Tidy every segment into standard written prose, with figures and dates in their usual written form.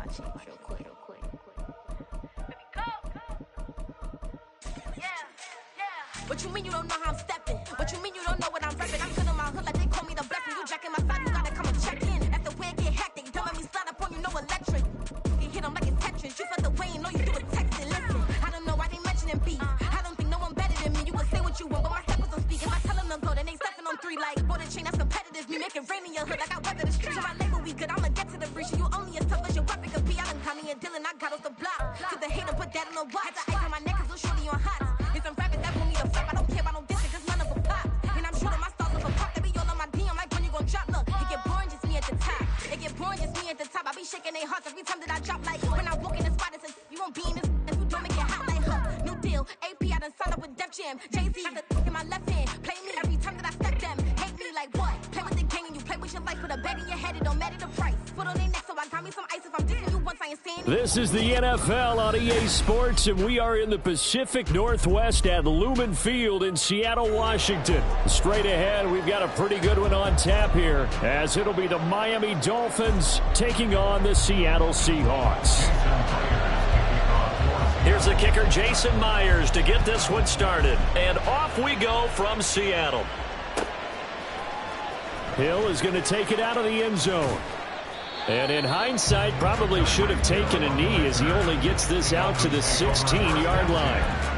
real quick. What you mean you don't know how I'm stepping? What you mean you don't know what I'm repping? I'm good on my hood like they call me the blessing. You jacking my side, you gotta come and check in. After the way it get hectic, don't let me slide up on you, no electric. You hit them like it's Tetris. You felt the way and know you do it texting. Listen, I don't know why they mentioning beef. I don't think no one better than me. You can say what you want, but my steppers don't speak. If I tell them to go, then they stepping on 3 like border chain, that's competitive. Me make it rain in your hood like I weather the streets. My label we good, I'ma get to the breach. You only as tough as your weapon could be. I done Connie and Dylan, I got off the block. To the hater, put that on the watch. The ice on my neck is little shorty on hot. It's some rappers that want me to flop. I don't care about no distance, cause none of them pop. And I'm shooting my stars off a pop. They be all on my DM like when you gon' drop. Look, it get boring, just me at the top. It get boring, just me at the top. I be shaking their hearts every time that I drop. Like when I walk in the spot, it says you won't be in this. If you don't make it hot like her. New deal, AP, I done signed up with Def Jam. Jay-Z, got the in my left hand. Play me every time that I step them. Hate me like what? Play with the gang and you play with your life. Put a bet in your head, it don't matter the price. Put on their neck, so I got me some ice. If I'm dissing you once, I ain't saying. This is the NFL on EA Sports, and we are in the Pacific Northwest at Lumen Field in Seattle, Washington. Straight ahead, we've got a pretty good one on tap here, as it'll be the Miami Dolphins taking on the Seattle Seahawks. Here's the kicker, Jason Myers, to get this one started. And off we go from Seattle. Hill is going to take it out of the end zone. And in hindsight, probably should have taken a knee as he only gets this out to the 16-yard line.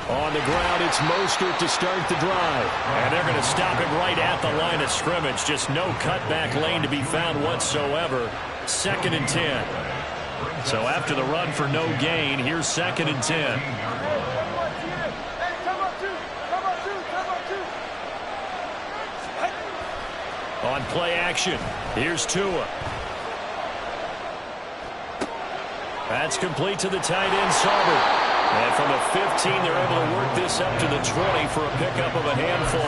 On the ground, it's Mostert to start the drive. And they're going to stop him right at the line of scrimmage. Just no cutback lane to be found whatsoever. 2nd and 10. So after the run for no gain, here's 2nd and 10. On play action, here's Tua. That's complete to the tight end, Sauber. And from the 15, they're able to work this up to the 20 for a pickup of a handful.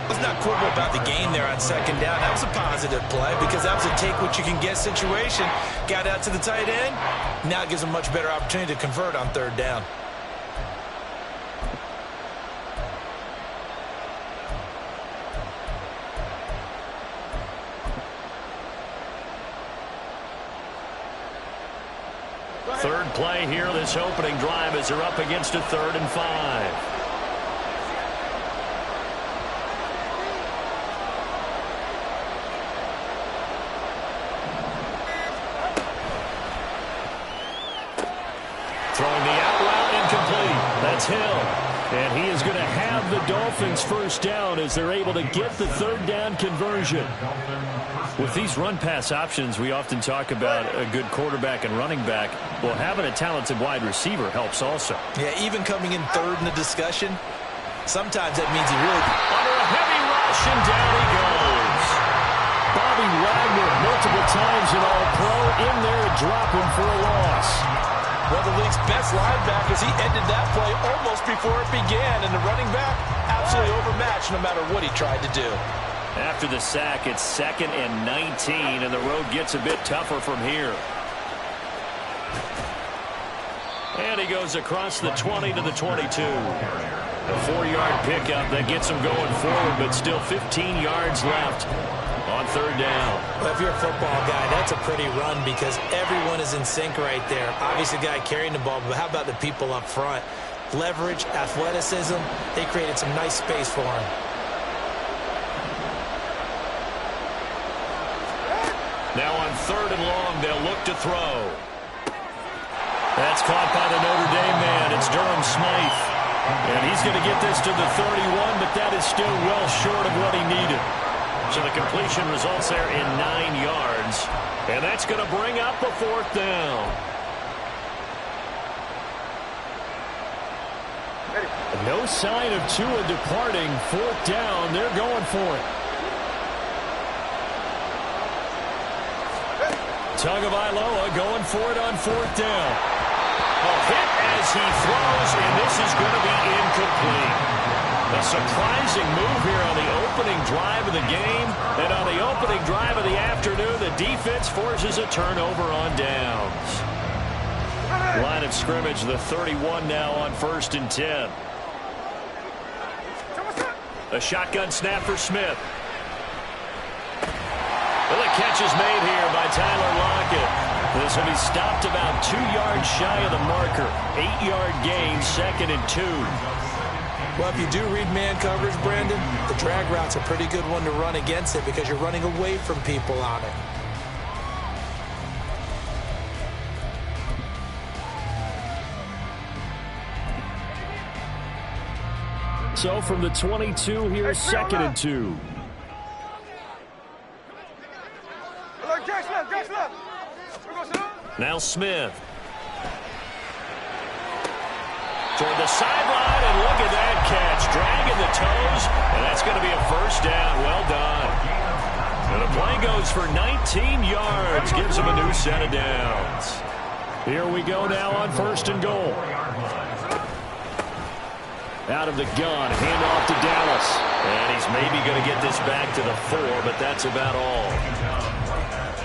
Let's not quibble about the gain there on 2nd down. That was a positive play because that was a take-what-you-can-get situation. Got out to the tight end. Now it gives them a much better opportunity to convert on 3rd down. Third play here, this opening drive, as they're up against a 3rd and 5. Throwing the out route, incomplete. That's Hill. And he is going to have the Dolphins first down as they're able to get the 3rd down conversion. With these run-pass options, we often talk about a good quarterback and running back. Well, having a talented wide receiver helps also. Yeah, even coming in 3rd in the discussion, sometimes that means he really... Under a heavy rush, and down he goes. Bobby Wagner, multiple times an All-Pro, in there to drop him for a loss. Well, the league's best linebackers, he ended that play almost before it began, and the running back absolutely overmatched no matter what he tried to do. After the sack, it's 2nd and 19, and the road gets a bit tougher from here. And he goes across the 20 to the 22. A 4-yard pickup that gets him going forward, but still 15 yards left on 3rd down. Well, if you're a football guy, that's a pretty run because everyone is in sync right there. Obviously, the guy carrying the ball, but how about the people up front? Leverage, athleticism, they created some nice space for him. Now on 3rd and long, they'll look to throw. That's caught by the Notre Dame man. It's Durham Smythe. And he's going to get this to the 31, but that is still well short of what he needed. So the completion results there in 9 yards. And that's going to bring up a 4th down. No sign of Tua departing. 4th down. They're going for it. Tagovailoa going for it on 4th down. A hit as he throws, and this is going to be incomplete. A surprising move here on the opening drive of the game. And on the opening drive of the afternoon, the defense forces a turnover on downs. Line of scrimmage, the 31 now on 1st and 10. A shotgun snap for Smith. Well, the catch is made here by Tyler Lockett. This will be stopped about 2 yards shy of the marker. 8-yard gain, 2nd and 2. Well, if you do read man coverage, Brandon, the drag route's a pretty good one to run against it because you're running away from people on it. So from the 22 here, 2nd and 2. Now Smith. Toward the sideline, and look at that catch. Dragging the toes, and that's going to be a 1st down. Well done. And the play goes for 19 yards. Gives him a new set of downs. Here we go now on 1st and goal. Out of the gun, handoff to Dallas. And he's maybe going to get this back to the 4, but that's about all.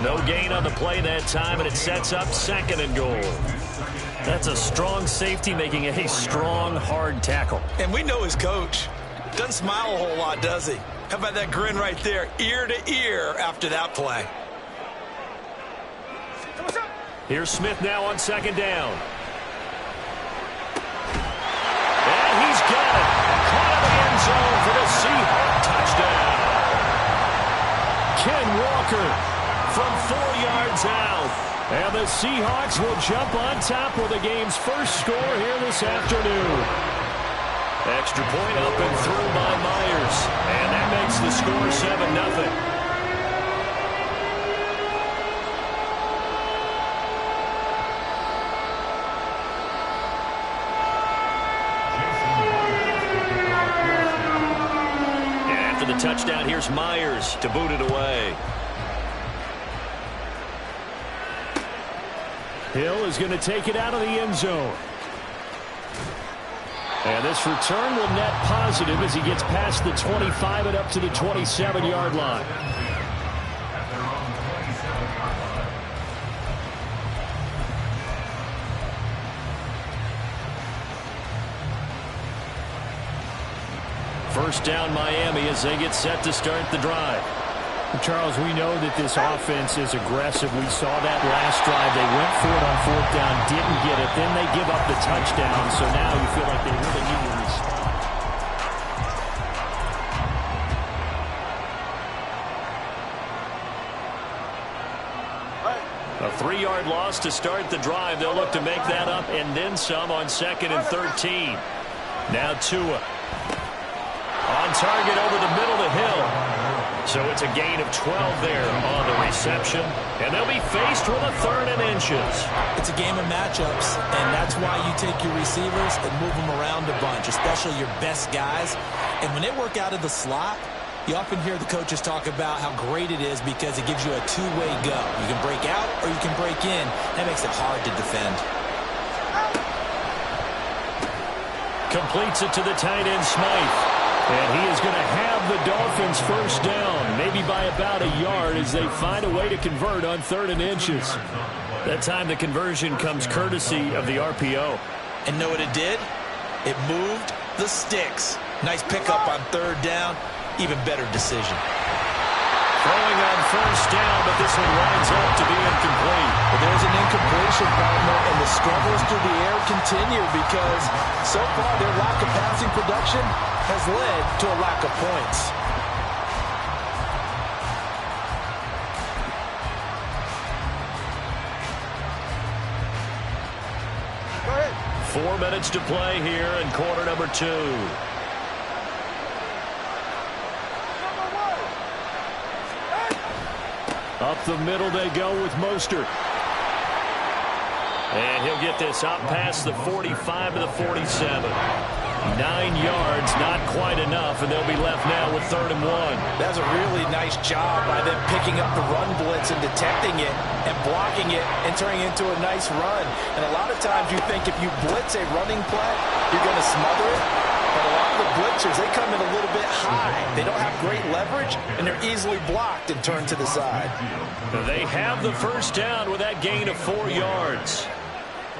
No gain on the play that time, and it sets up 2nd and goal. That's a strong safety making a strong, hard tackle. And we know his coach. Doesn't smile a whole lot, does he? How about that grin right there, ear to ear after that play? Here's Smith now on 2nd down. And he's got it. Caught in the end zone for the Seahawks touchdown. Ken Walker from 4 yards out. And the Seahawks will jump on top with the game's first score here this afternoon. Extra point up and through by Myers. And that makes the score 7-0. The touchdown, here's Myers to boot it away. Hill is going to take it out of the end zone. And this return will net positive as he gets past the 25 and up to the 27-yard line. First down Miami as they get set to start the drive. Charles, we know that this offense is aggressive. We saw that last drive. They went for it on 4th down, didn't get it. Then they give up the touchdown, so now you feel like they really need to respond. A 3-yard loss to start the drive. They'll look to make that up and then some on 2nd and 13. Now Tua. On target over the middle to Hill. So it's a gain of 12 there on the reception. And they'll be faced with a 3rd and inches. It's a game of matchups, and that's why you take your receivers and move them around a bunch, especially your best guys. And when they work out of the slot, you often hear the coaches talk about how great it is because it gives you a two-way go. You can break out or you can break in. That makes it hard to defend. Completes it to the tight end, Smythe. And he is going to have the Dolphins first down, maybe by about a yard as they find a way to convert on 3rd and inches. That time the conversion comes courtesy of the RPO. And know what it did? It moved the sticks. Nice pickup on 3rd down. Even better decision. Throwing on 1st down, but this one winds up to be incomplete. Well, there's an incompletion, partner, and the struggles through the air continue because so far their lack of passing production has led to a lack of points. 4 minutes to play here in quarter number 2. Up the middle they go with Mostert. And he'll get this up past the 45 to the 47. 9 yards, not quite enough, and they'll be left now with 3rd and 1. That's a really nice job by them picking up the run blitz and detecting it and blocking it and turning it into a nice run. And a lot of times you think if you blitz a running play, you're going to smother it. But a lot of the blitzers, they come in a little bit high. They don't have great leverage, and they're easily blocked and turned to the side. They have the first down with that gain of 4 yards.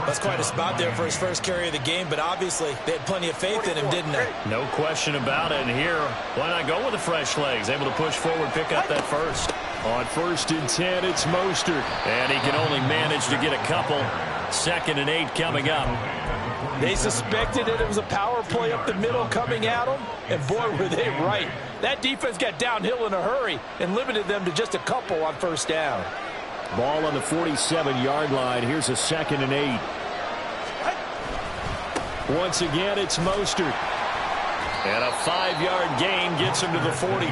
That's quite a spot there for his first carry of the game, but obviously they had plenty of faith in him, didn't they? No question about it. And here, why not go with the fresh legs? Able to push forward, pick up that first. On 1st and 10, it's Mostert. And he can only manage to get a couple. 2nd and 8 coming up. They suspected that it was a power play up the middle coming at them, and boy, were they right. That defense got downhill in a hurry and limited them to just a couple on 1st down. Ball on the 47-yard line. Here's a 2nd and 8. Once again, it's Mostert. And a 5-yard gain gets him to the 42.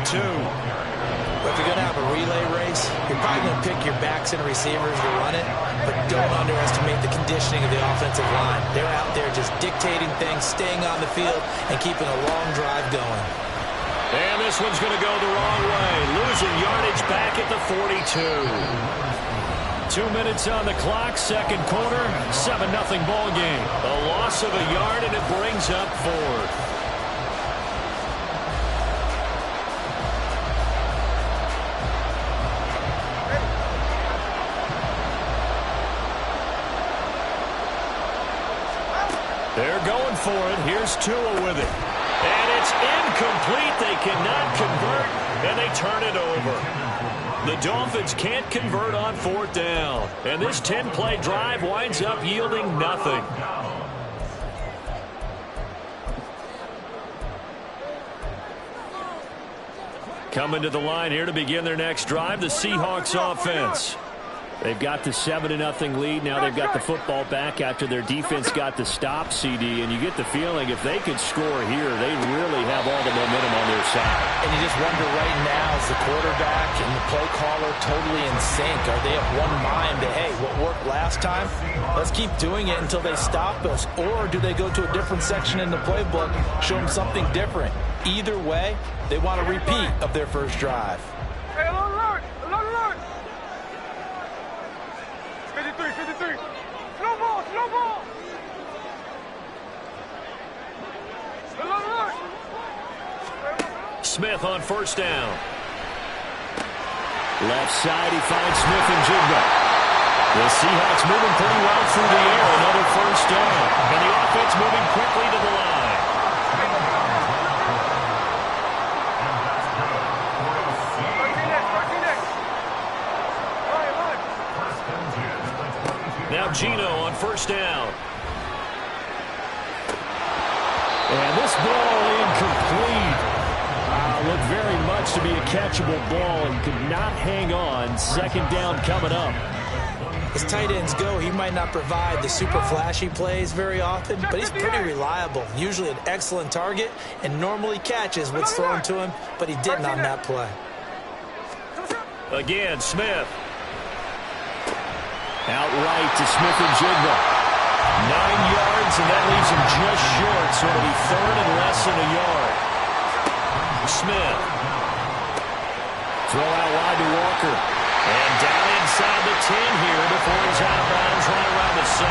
But if you're going to have a relay race, you're probably going to pick your backs and receivers to run it, but don't underestimate the conditioning of the offensive line. They're out there just dictating things, staying on the field, and keeping a long drive going. And this one's going to go the wrong way. Losing yardage back at the 42. 2 minutes on the clock, 2nd quarter, 7-0 ball game. A loss of a yard, and it brings up 4th. They're going for it. Here's Tua with it. And it's incomplete. They cannot convert, and they turn it over. The Dolphins can't convert on 4th down. And this 10-play drive winds up yielding nothing. Coming to the line here to begin their next drive, the Seahawks offense. They've got the 7-0 lead. Now they've got the football back after their defense got the stop, CD. And you get the feeling if they could score here, they really have all the momentum on their side. And you just wonder right now, is the quarterback and the play caller totally in sync? Are they of one mind that, hey, what worked last time, let's keep doing it until they stop us? Or do they go to a different section in the playbook, show them something different? Either way, they want a repeat of their first drive. Hey, alert! 53. Slow ball! Alert! Smith on 1st down. Left side, he finds Smith and Jigba. The Seahawks moving pretty well through the air. Another 1st down. And the offense moving quickly to the line. Now Gino on 1st down. And this ball incomplete. Looked very much to be a catchable ball and could not hang on. 2nd down coming up. As tight ends go, he might not provide the super flashy plays very often, but he's pretty reliable. Usually an excellent target and normally catches what's thrown to him, but he didn't on that play. Again, Smith. Outright to Smith and Jigba. 9 yards, and that leaves him just short, so it'll be 3rd and less than a yard. Smith. Throw out wide to Walker. And down inside the 10 here before he's out of bounds right around the 7.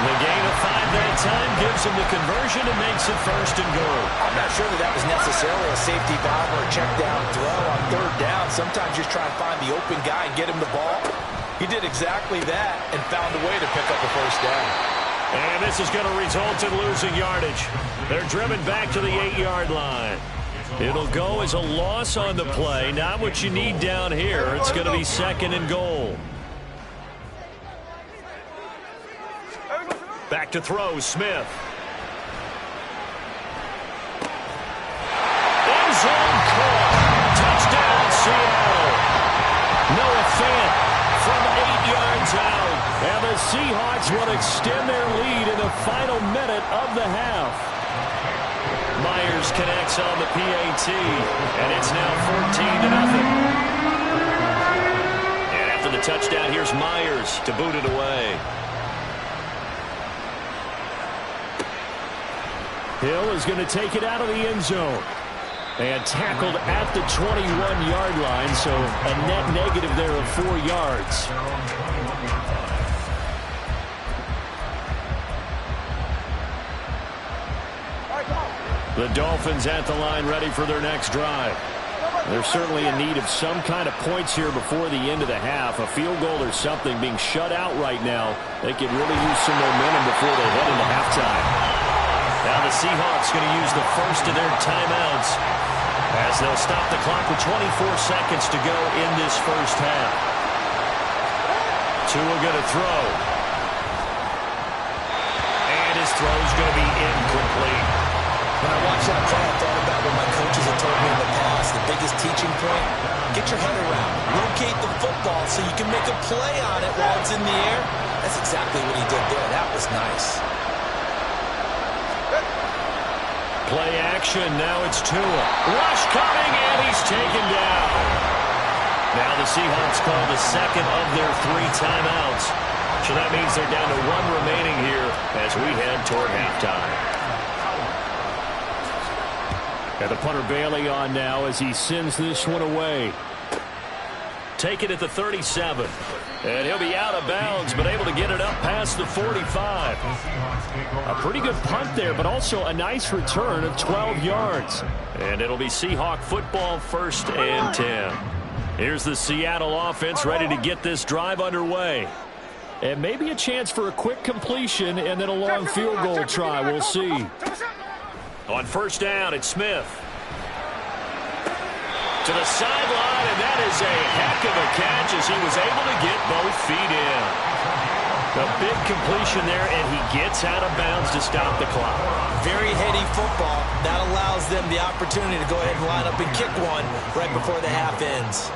The gain of 5 that time gives him the conversion and makes it 1st and goal. I'm not sure that was necessarily a safety valve or a check down throw on 3rd down. Sometimes you just try to find the open guy and get him the ball. He did exactly that and found a way to pick up the 1st down. And this is going to result in losing yardage. They're driven back to the 8-yard line. It'll go as a loss on the play. Not what you need down here. It's going to be 2nd and goal. Back to throw, Smith. End zone caught. Touchdown, Seattle. Noah Fant from 8 yards out. And the Seahawks will extend their lead in the final minute of the half. Myers connects on the PAT, and it's now 14-0. And after the touchdown, here's Myers to boot it away. Hill is going to take it out of the end zone. And tackled at the 21-yard line, so a net negative there of 4 yards. The Dolphins at the line ready for their next drive. They're certainly in need of some kind of points here before the end of the half. A field goal or something. Being shut out right now, they could really use some momentum before they head into halftime. Now the Seahawks going to use the first of their timeouts as they'll stop the clock with 24 seconds to go in this first half. Tua going to throw. And his throw's going to be incomplete. When I watched that play, I thought about what my coaches have told me in the past. The biggest teaching point, get your head around. Locate the football so you can make a play on it while it's in the air. That's exactly what he did there. That was nice. Play action. Now it's Tua. Rush coming, and he's taken down. Now the Seahawks call the second of their 3 timeouts. So that means they're down to 1 remaining here as we head toward halftime. And the punter Bailey on now as he sends this one away. Take it at the 37. And he'll be out of bounds, but able to get it up past the 45. A pretty good punt there, but also a nice return of 12 yards. And it'll be Seahawk football, 1st and 10. Here's the Seattle offense ready to get this drive underway. And maybe a chance for a quick completion and then a long field goal try. We'll see. On 1st down, it's Smith. To the sideline, and that is a heck of a catch as he was able to get both feet in. A big completion there, and he gets out of bounds to stop the clock. Very heady football. That allows them the opportunity to go ahead and line up and kick one right before the half ends.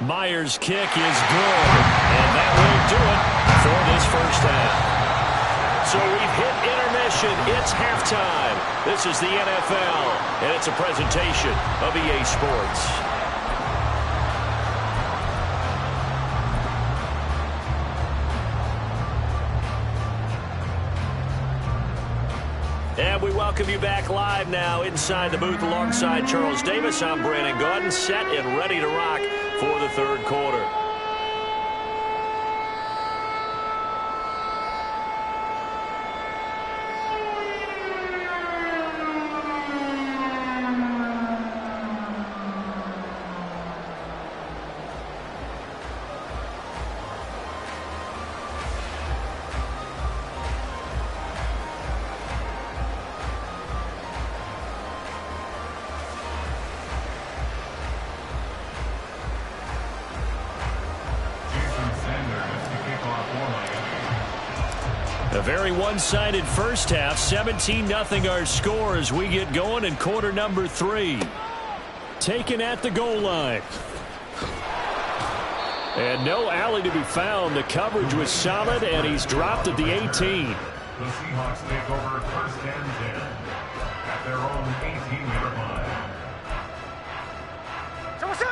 Myers' kick is good, and that will do it for this first half. So we've hit intermission. It's halftime. This is the NFL, and it's a presentation of EA Sports. And we welcome you back live now inside the booth alongside Charles Davis. I'm Brandon Gaudin, set and ready to rock for the 3rd quarter. A very one-sided first half. 17-0 our score as we get going in quarter number 3. Taken at the goal line. And no alley to be found. The coverage was solid, and he's dropped at the 18. The Seahawks take over 1st and 10 at their own 18-yard line.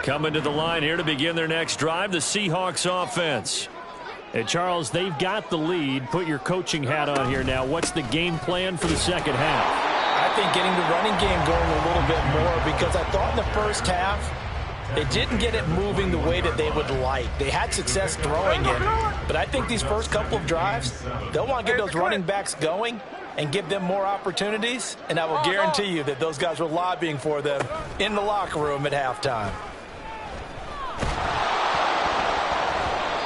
Coming to the line here to begin their next drive, the Seahawks offense. And, Charles, they've got the lead. Put your coaching hat on here now. What's the game plan for the second half? I think getting the running game going a little bit more because I thought in the first half they didn't get it moving the way that they would like. They had success throwing it, but I think these first couple of drives, they'll want to get those running backs going and give them more opportunities, and I will guarantee you that those guys were lobbying for them in the locker room at halftime.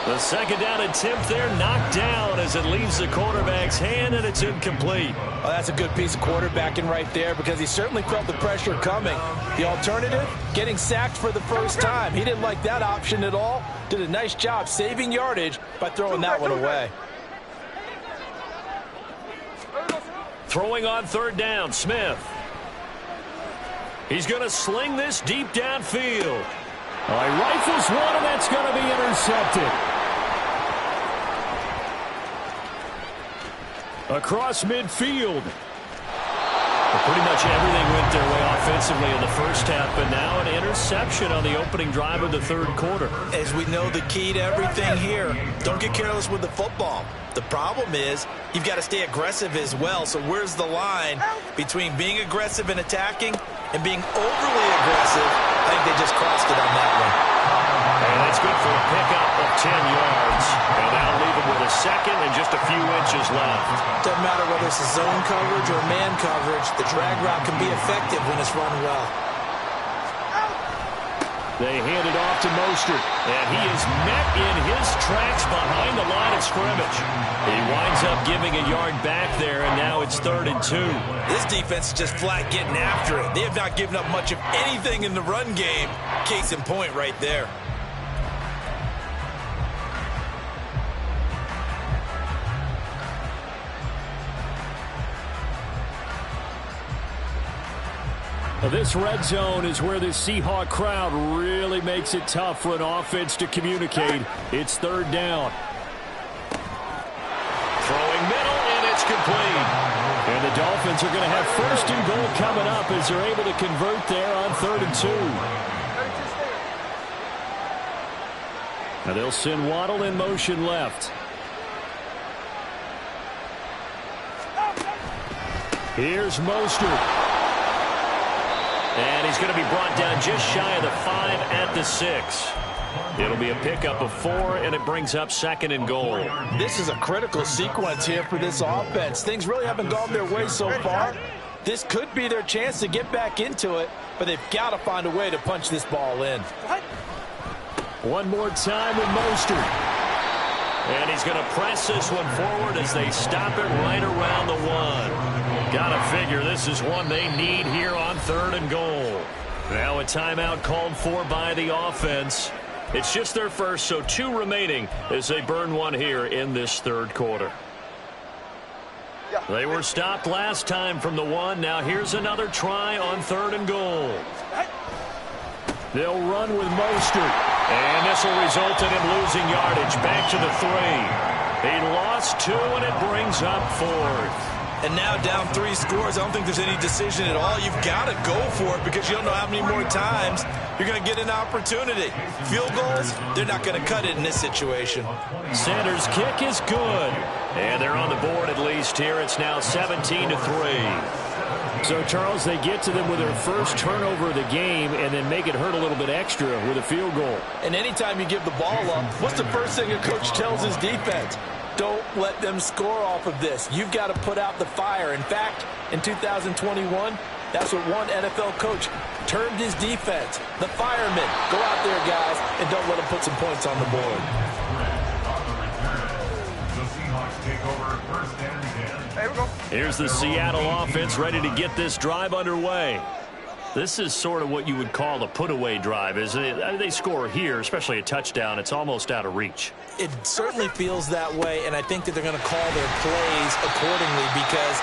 The 2nd down attempt there knocked down as it leaves the quarterback's hand, and it's incomplete. Well, that's a good piece of quarterbacking right there because he certainly felt the pressure coming. The alternative, getting sacked for the first time. He didn't like that option at all. Did a nice job saving yardage by throwing that one away. Throwing on 3rd down, Smith. He's going to sling this deep downfield. He rifles one, and that's going to be intercepted. Across midfield. Well, pretty much everything went their way offensively in the first half, but now an interception on the opening drive of the third quarter. As we know, the key to everything here, don't get careless with the football. The problem is you've got to stay aggressive as well. So where's the line between being aggressive and attacking and being overly aggressive? I think they just crossed it on that one. And that's good for a pickup of 10 yards. And that'll leave them with a second and just a few inches left. Doesn't matter whether it's a zone coverage or man coverage. The drag route can be effective when it's run well. They hand it off to Mostert, and he is met in his tracks behind the line of scrimmage. He winds up giving a yard back there, and now it's 3rd and 2. This defense is just flat getting after it. They have not given up much of anything in the run game. Case in point right there. This red zone is where the Seahawk crowd really makes it tough for an offense to communicate. It's 3rd down. Throwing middle, and it's complete. And the Dolphins are going to have 1st and goal coming up as they're able to convert there on 3rd and 2. Now they'll send Waddle in motion left. Here's Mostert. And he's going to be brought down just shy of the 5 at the 6. It'll be a pickup of 4, and it brings up 2nd and goal. This is a critical sequence here for this offense. Things really haven't gone their way so far. This could be their chance to get back into it, but they've got to find a way to punch this ball in. One more time with Mostert. And he's going to press this one forward as they stop it right around the 1. Gotta figure this is one they need here on 3rd and goal. Now a timeout called for by the offense. It's just their first, so 2 remaining as they burn one here in this 3rd quarter. They were stopped last time from the 1. Now here's another try on 3rd and goal. They'll run with Mostert. And this will result in him losing yardage. Back to the 3. He lost 2, and it brings up 4th. And now down 3 scores. I don't think there's any decision at all. You've got to go for it because you don't know how many more times you're going to get an opportunity. Field goals, they're not going to cut it in this situation. Sanders' kick is good. And they're on the board at least here. It's now 17-3. So, Charles, they get to them with their first turnover of the game and then make it hurt a little bit extra with a field goal. And anytime you give the ball up, what's the first thing a coach tells his defense? Don't let them score off of this. You've got to put out the fire. In fact, in 2021, that's what one NFL coach termed his defense. The firemen. Go out there, guys, and don't let them put some points on the board. The Seahawks take over 1st and 10. Here we go. Here's the Seattle offense ready to get this drive underway. This is sort of what you would call a put-away drive. They score here, especially a touchdown, it's almost out of reach. It certainly feels that way, and I think that they're going to call their plays accordingly because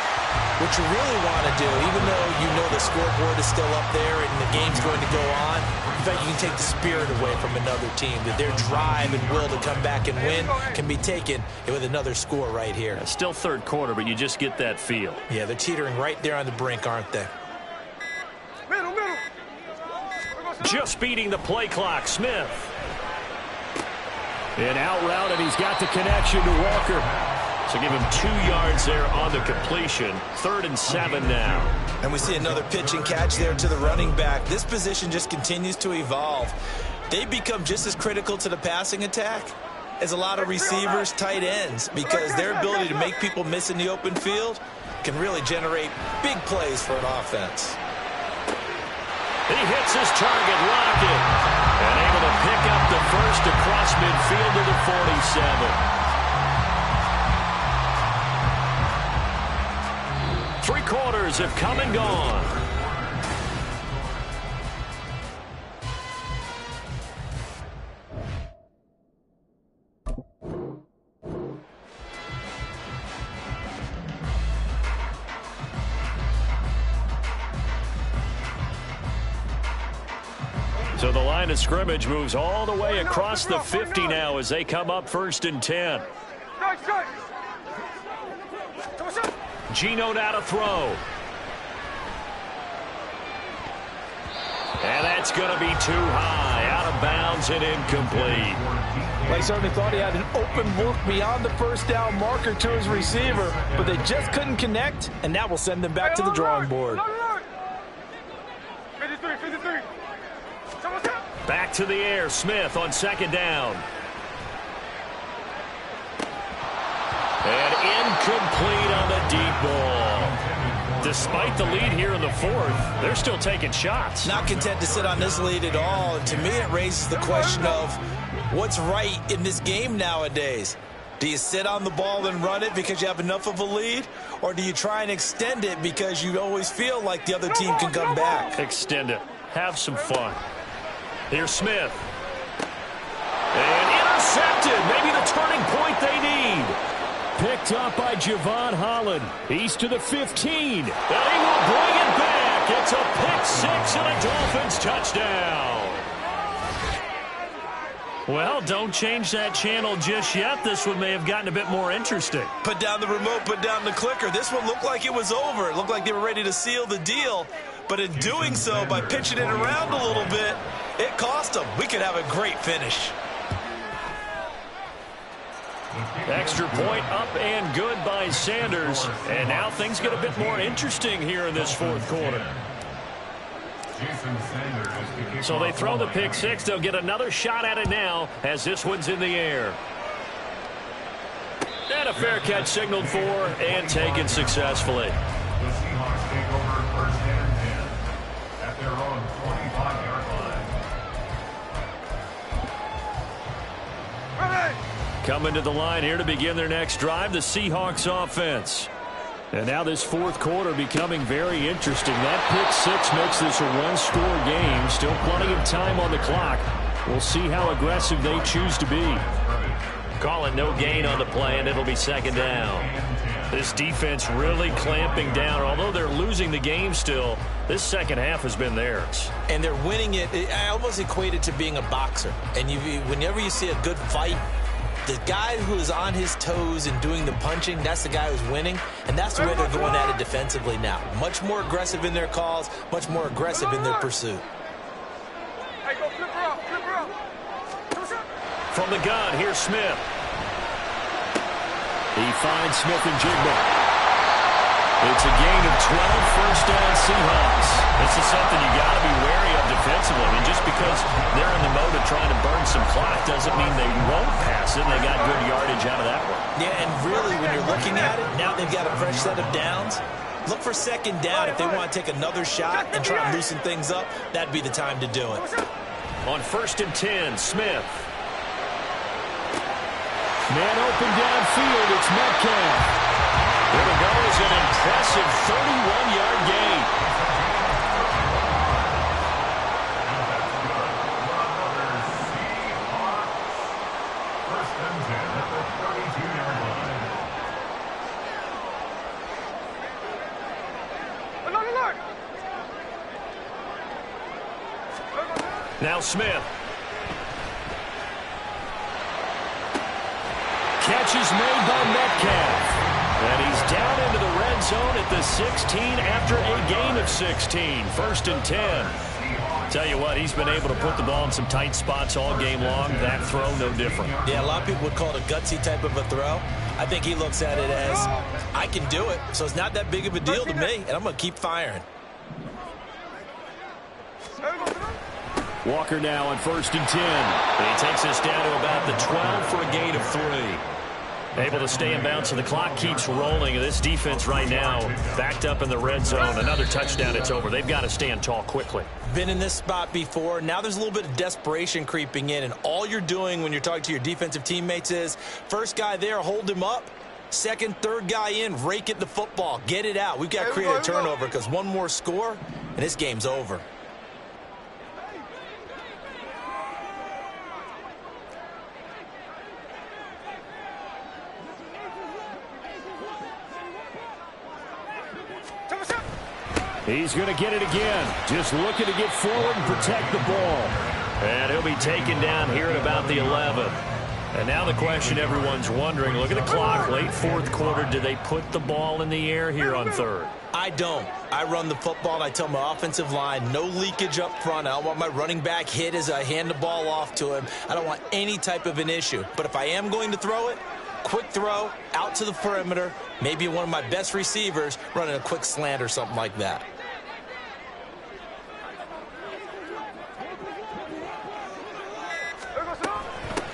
what you really want to do, even though you know the scoreboard is still up there and the game's going to go on, in fact, you can take the spirit away from another team, that their drive and will to come back and win can be taken with another score right here. It's still 3rd quarter, but you just get that feel. Yeah, they're teetering right there on the brink, aren't they? Middle. Just beating the play clock, Smith. An out route, and he's got the connection to Walker. So give him 2 yards there on the completion. 3rd and 7 now. And we see another pitch and catch there to the running back. This position just continues to evolve. They become just as critical to the passing attack as a lot of receivers, tight ends, because their ability to make people miss in the open field can really generate big plays for an offense. He hits his target, Lockett, and able to pick up the first across midfield to the 47. 3 quarters have come and gone. So the line of scrimmage moves all the way across the 50 now as they come up 1st and 10. Geno now to throw. And that's going to be too high, out of bounds and incomplete. They certainly thought he had an open look beyond the first down marker to his receiver, but they just couldn't connect, and that will send them back to the drawing board. Back to the air, Smith on second down. And incomplete on the deep ball. Despite the lead here in the fourth, they're still taking shots. Not content to sit on this lead at all. And to me, it raises the question of what's right in this game nowadays. Do you sit on the ball and run it because you have enough of a lead? Or do you try and extend it because you always feel like the other team can come back? Extend it. Have some fun. Here's Smith. And intercepted. Maybe the turning point they need. Picked up by Javon Holland. He's to the 15. And he will bring it back. It's a pick six and a Dolphins touchdown. Well, don't change that channel just yet. This one may have gotten a bit more interesting. Put down the remote, put down the clicker. This one looked like it was over. It looked like they were ready to seal the deal. But in doing so, by pitching it around a little bit, it cost them. We could have a great finish. Extra point up and good by Sanders. And now things get a bit more interesting here in this fourth quarter. So they throw the pick six. They'll get another shot at it now as this one's in the air. And a fair catch signaled for and taken successfully. The Seahawks take over first and 10 at their own 25-yard line. Coming to the line here to begin their next drive, the Seahawks offense. And now this fourth quarter becoming very interesting. That pick six makes this a one-score game. Still plenty of time on the clock. We'll see how aggressive they choose to be. Call it no gain on the play, and it'll be second down. This defense really clamping down. Although they're losing the game still, this second half has been theirs. And they're winning it. I almost equate it to being a boxer. And whenever you see a good fight, the guy who is on his toes and doing the punching, that's the guy who's winning. And that's the way they're going at it defensively now. Much more aggressive in their calls, much more aggressive in their pursuit. Hey, go flip her up, flip her up. From the gun, here's Smith. He finds Smith and Jigba. It's a gain of 12, first down Seahawks. This is something you got to be wary of defensively. I mean, just because they're in the mode of trying to burn some clock doesn't mean they won't pass it. They got good yardage out of that one. Yeah, and really, when you're looking at it, now they've got a fresh set of downs. Look for second down if they want to take another shot and try and loosen things up. That'd be the time to do it. On first and 10, Smith. Man open downfield, it's Metcalf. There we go, is an impressive 31-yard gain. First and 10 at the 32-yard line. Now Smith. Catch is made by Metcalf. And he's down into the red zone at the 16 after a gain of 16. First and 10. Tell you what, he's been able to put the ball in some tight spots all game long. That throw, no different. Yeah, a lot of people would call it a gutsy type of a throw. I think he looks at it as, I can do it, so it's not that big of a deal to me, and I'm going to keep firing. Walker now on first and 10. He takes us down to about the 12 for a gain of 3. Able to stay in bounds, and the clock keeps rolling. This defense right now backed up in the red zone. Another touchdown, it's over. They've got to stand tall quickly. Been in this spot before. Now there's a little bit of desperation creeping in, and all you're doing when you're talking to your defensive teammates is, first guy there, hold him up. Second, third guy in, rake at the football. Get it out. We've got to create a turnover because one more score, and this game's over. He's going to get it again. Just looking to get forward and protect the ball. And he'll be taken down here at about the 11. And now the question everyone's wondering, look at the clock, late fourth quarter, do they put the ball in the air here on third? I don't. I run the football, and I tell my offensive line, no leakage up front. I don't want my running back hit as I hand the ball off to him. I don't want any type of an issue. But if I am going to throw it, quick throw, out to the perimeter, maybe one of my best receivers running a quick slant or something like that.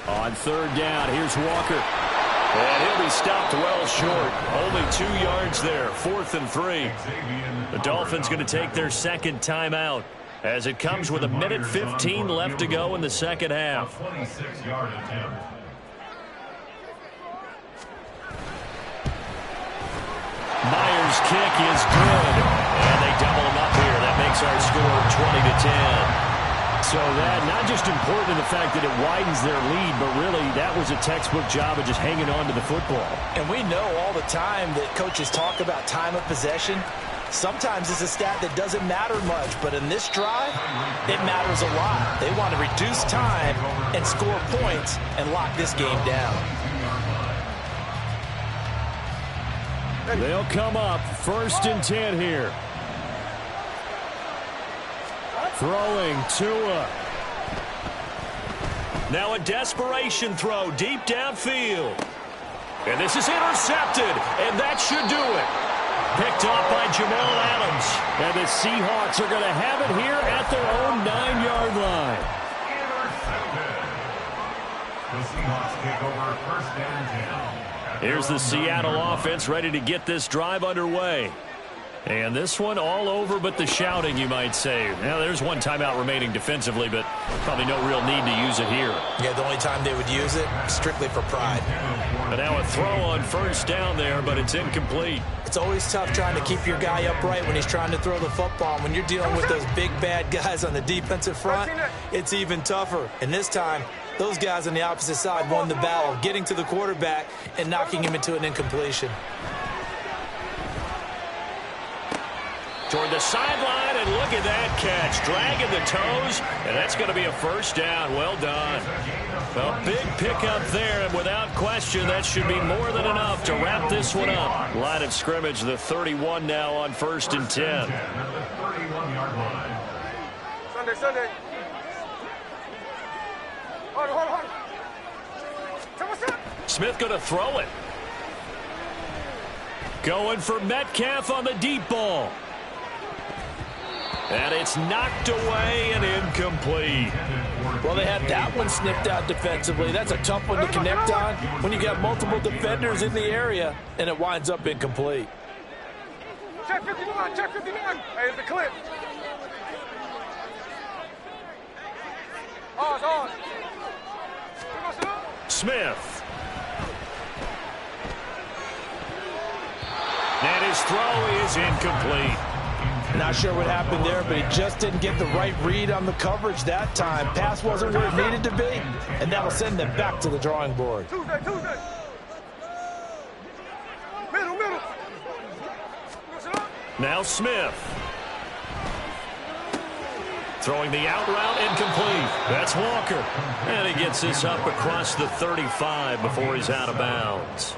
On third down, here's Walker. And he'll be stopped well short. Only 2 yards there, 4th and 3. The Dolphins going to take their second timeout as it comes with 1:15 left to go in the second half. 26-yard attempt. Myers' kick is good. And they double him up here. That makes our score 20-10. So that not just important in the fact that it widens their lead, but really that was a textbook job of just hanging on to the football. And we know all the time that coaches talk about time of possession. Sometimes it's a stat that doesn't matter much, but in this drive, it matters a lot. They want to reduce time and score points and lock this game down. They'll come up 1st and 10 here. Throwing Tua. Now a desperation throw deep downfield. And this is intercepted, and that should do it. Picked off by Jamal Adams. And the Seahawks are going to have it here at their own 9-yard line. Intercepted. The Seahawks take over 1st and 10. Here's the Seattle offense ready to get this drive underway. And this one all over but the shouting, you might say. Now, there's one timeout remaining defensively, but probably no real need to use it here. Yeah, the only time they would use it, strictly for pride. But now a throw on 1st down there, but it's incomplete. It's always tough trying to keep your guy upright when he's trying to throw the football. When you're dealing with those big, bad guys on the defensive front, it's even tougher. And this time, those guys on the opposite side won the battle, getting to the quarterback and knocking him into an incompletion. Toward the sideline, and look at that catch. Dragging the toes, and that's going to be a 1st down. Well done. A big pickup there, and without question, that should be more than enough to wrap this one up. Line of scrimmage, the 31 now on 1st and 10. Sunday. Hold. Smith going to throw it. Going for Metcalf on the deep ball. And it's knocked away and incomplete. Well, they had that one snipped out defensively. That's a tough one to connect on when you got multiple defenders in the area, and it winds up incomplete. Check 59. Hey, it's the clip. On. Smith. And his throw is incomplete. Not sure what happened there, but he just didn't get the right read on the coverage that time. Pass wasn't where it needed to be, and that'll send them back to the drawing board. Tuesday. Middle. Now Smith. Throwing the out route, incomplete. That's Walker. And he gets this up across the 35 before he's out of bounds.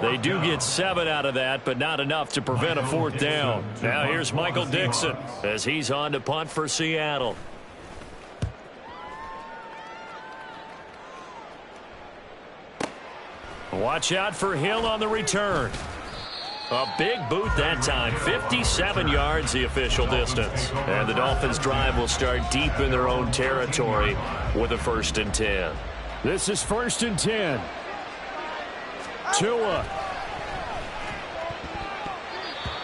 They do get 7 out of that, but not enough to prevent a 4th down. Now here's Michael Dixon as he's on to punt for Seattle. Watch out for Hill on the return. A big boot that time, 57 yards the official distance. And the Dolphins' drive will start deep in their own territory with a 1st and 10. This is 1st and 10. Tua.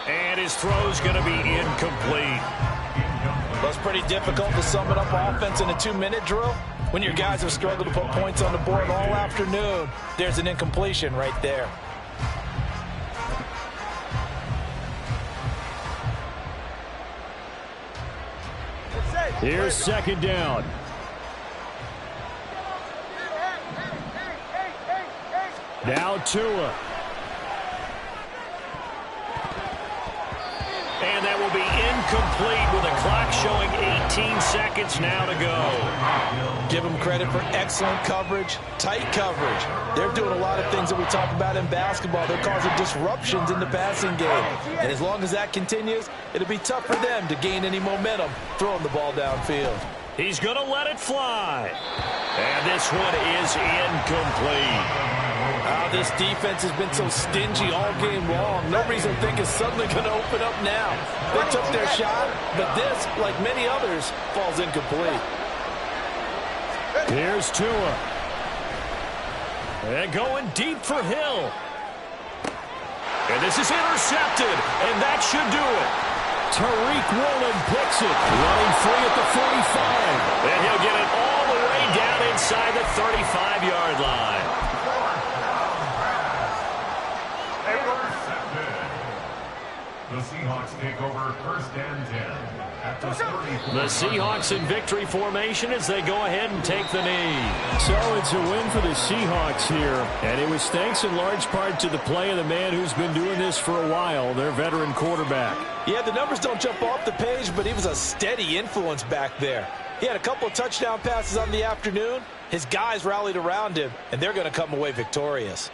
And his throw's going to be incomplete. Well, it's pretty difficult to sum it up offense in a 2-minute drill. When your guys have struggled to put points on the board all afternoon, there's an incompletion right there. Here's 2nd down. Now Tua. And that will be incomplete with the clock showing 18 seconds now to go. Give them credit for excellent coverage, tight coverage. They're doing a lot of things that we talk about in basketball. They're causing disruptions in the passing game. And as long as that continues, it'll be tough for them to gain any momentum throwing the ball downfield. He's going to let it fly. And this one is incomplete. This defense has been so stingy all game long. No reason to think it's suddenly going to open up now. They took their shot, but this, like many others, falls incomplete. Here's Tua. And going deep for Hill. And this is intercepted, and that should do it. Tariq Woolen picks it, running free at the 45. And he'll get it all the way down inside the 35-yard line. The Seahawks take over 1st and 10 at the 34. The Seahawks in victory formation as they go ahead and take the knee. So it's a win for the Seahawks here, and it was thanks in large part to the play of the man who's been doing this for a while, their veteran quarterback. Yeah, the numbers don't jump off the page, but he was a steady influence back there. He had a couple of touchdown passes on the afternoon. His guys rallied around him, and they're going to come away victorious.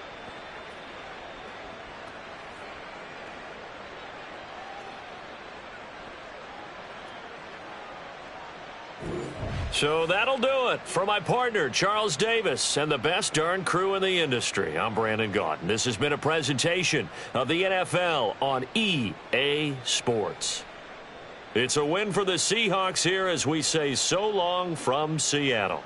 So that'll do it for my partner, Charles Davis, and the best darn crew in the industry. I'm Brandon Gaudin. This has been a presentation of the NFL on EA Sports. It's a win for the Seahawks here as we say so long from Seattle.